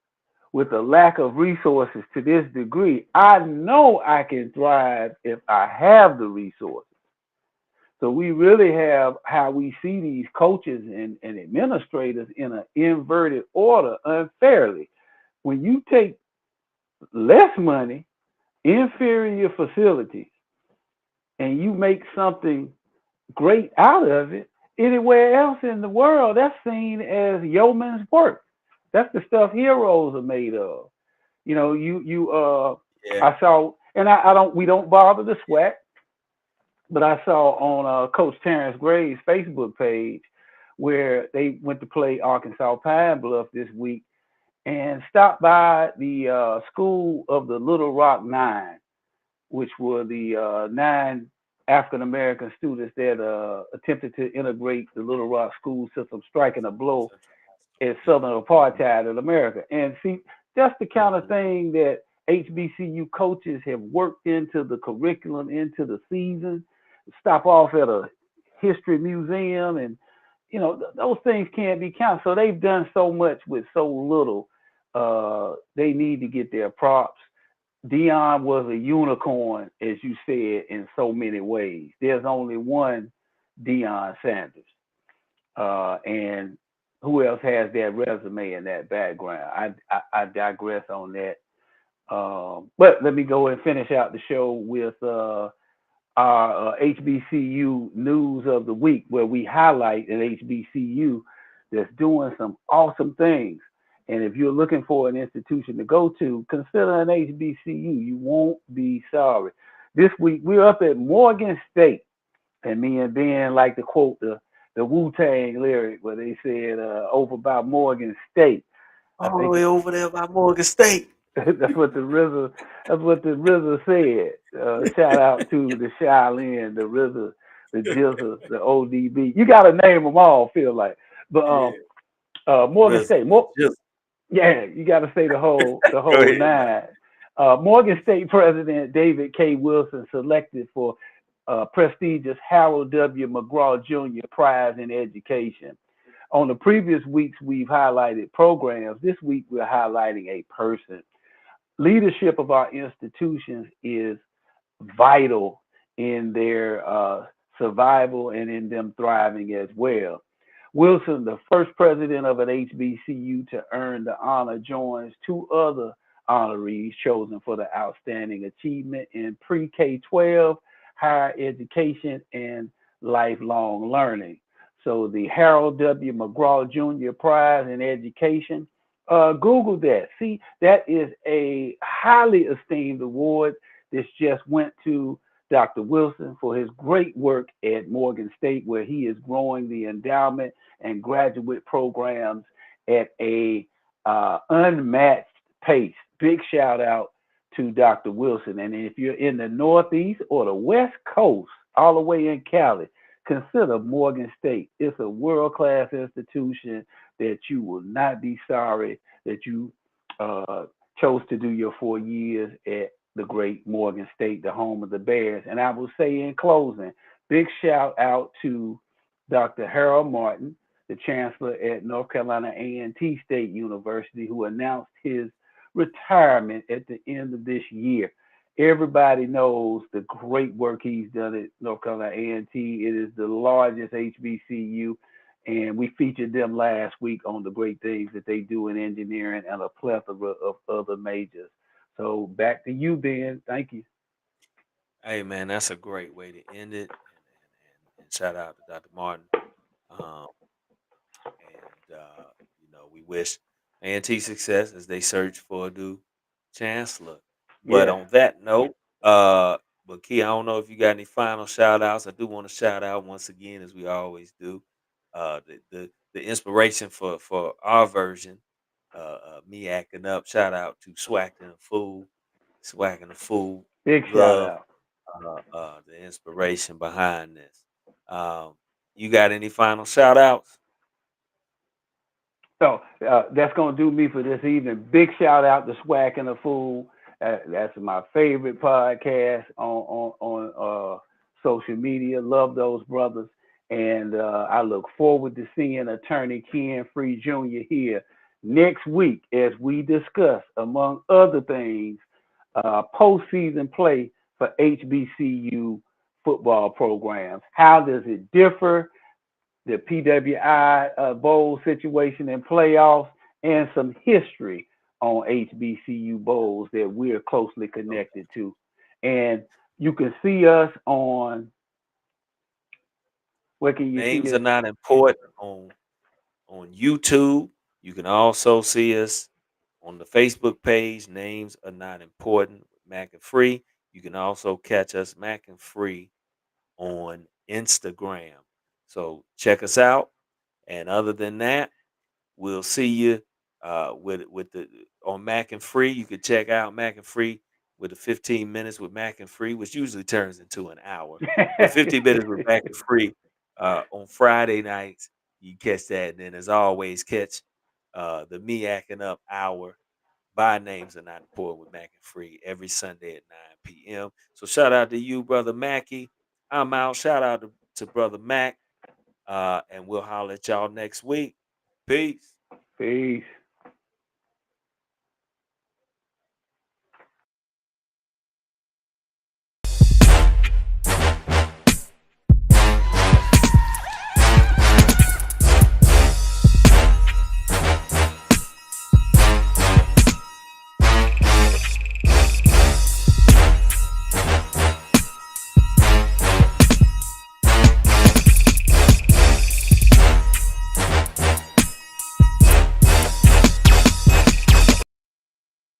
with a lack of resources to this degree, I know I can thrive if I have the resources. So we really have how we see these coaches and administrators in an inverted order unfairly. When you take less money, inferior facilities, and you make something great out of it, anywhere else in the world, that's seen as yeoman's work. That's the stuff heroes are made of. Yeah, I saw, and I don't, we don't bother to sweat, but I saw on Coach Terrence Gray's Facebook page where they went to play Arkansas Pine Bluff this week and stopped by the school of the Little Rock Nine, which were the nine African American students that attempted to integrate the Little Rock school system, striking a blow Central at High School. Southern Yeah. apartheid in America. And see, that's the kind of Hmm. thing that HBCU coaches have worked into the curriculum, into the season. Stop off at a history museum, and those things can't be counted. So they've done so much with so little. They need to get their props. Dion was a unicorn, as you said, in so many ways. There's only one Dion Sanders. And who else has that resume and that background? I digress on that. But let me go and finish out the show with our HBCU news of the week, where we highlight an HBCU that's doing some awesome things. And if you're looking for an institution to go to, consider an HBCU. You won't be sorry. This week, we're up at Morgan State. And me and Ben like to quote the Wu Tang lyric where they said over by Morgan State. I All the think way over there by Morgan State. that's what the RZA said. Shout out to the Shaolin, the RZA, the Jizza, the ODB. You got to name them all. Feel like, but Yeah, Morgan RZA, State. the Jizzle. Yeah, you got to say the Go whole ahead now. nine. Morgan State President David K. Wilson selected for prestigious Harold W. McGraw Jr. Prize in Education. On the previous weeks, we've highlighted programs. This week, we're highlighting a person. Leadership of our institutions is vital in their survival and in them thriving as well. Wilson, the first president of an HBCU to earn the honor, joins two other honorees chosen for the outstanding achievement in pre K 12, higher education, and lifelong learning. So, the Harold W. McGraw Jr. Prize in Education, Google that. See, that is a highly esteemed award. This just went to Dr. Wilson, for his great work at Morgan State, where he is growing the endowment and graduate programs at a unmatched pace. Big shout out to Dr. Wilson. And if you're in the Northeast or the West Coast, all the way in Cali, consider Morgan State. It's a world class institution that you will not be sorry that you uh, chose to do your 4 years at the great Morgan State, the home of the Bears. And I will say in closing, big shout out to Dr. Harold Martin, the chancellor at North Carolina A&T State University, who announced his retirement at the end of this year. Everybody knows the great work he's done at North Carolina A&T. It is the largest HBCU, and we featured them last week on the great things that they do in engineering and a plethora of other majors. So back to you, Ben. Thank you. Hey man, that's a great way to end it. And shout out to Dr. Martin. Um, and we wish A&T success as they search for a new chancellor. But Yes, on that note, uh, but Key, I don't know if you got any final shout outs. I do want to shout out once again, as we always do, the inspiration for our version, me acting up. Shout out to Swacking the Fool, big shout love out. the inspiration behind this. Um, you got any final shout outs? So that's gonna do me for this evening. Big shout out to Swack and the Fool. That's my favorite podcast on social media. Love those brothers, and I look forward to seeing Attorney Ken Free Jr. here next week as we discuss, among other things, postseason play for HBCU football programs. How does it differ? The PWI bowl situation and playoffs, and some history on HBCU bowls that we're closely connected to. And you can see us on, where can you see Names are us? not important on YouTube. You can also see us on the Facebook page. Names are not important with Mac and Free. You can also catch us Mac and Free on Instagram. So check us out. And other than that, we'll see you with the on Mac and Free. You can check out Mac and Free with the 15 minutes with Mac and Free, which usually turns into an hour. But 15 minutes with Mac and Free on Friday nights. You catch that. And then as always, catch the Me Acting Up hour. By names are not important with Mac and Free every Sunday at 9 p.m. So shout out to you, brother Mackie. I'm out. Shout out to brother Mac. And we'll holler at y'all next week. Peace. Peace.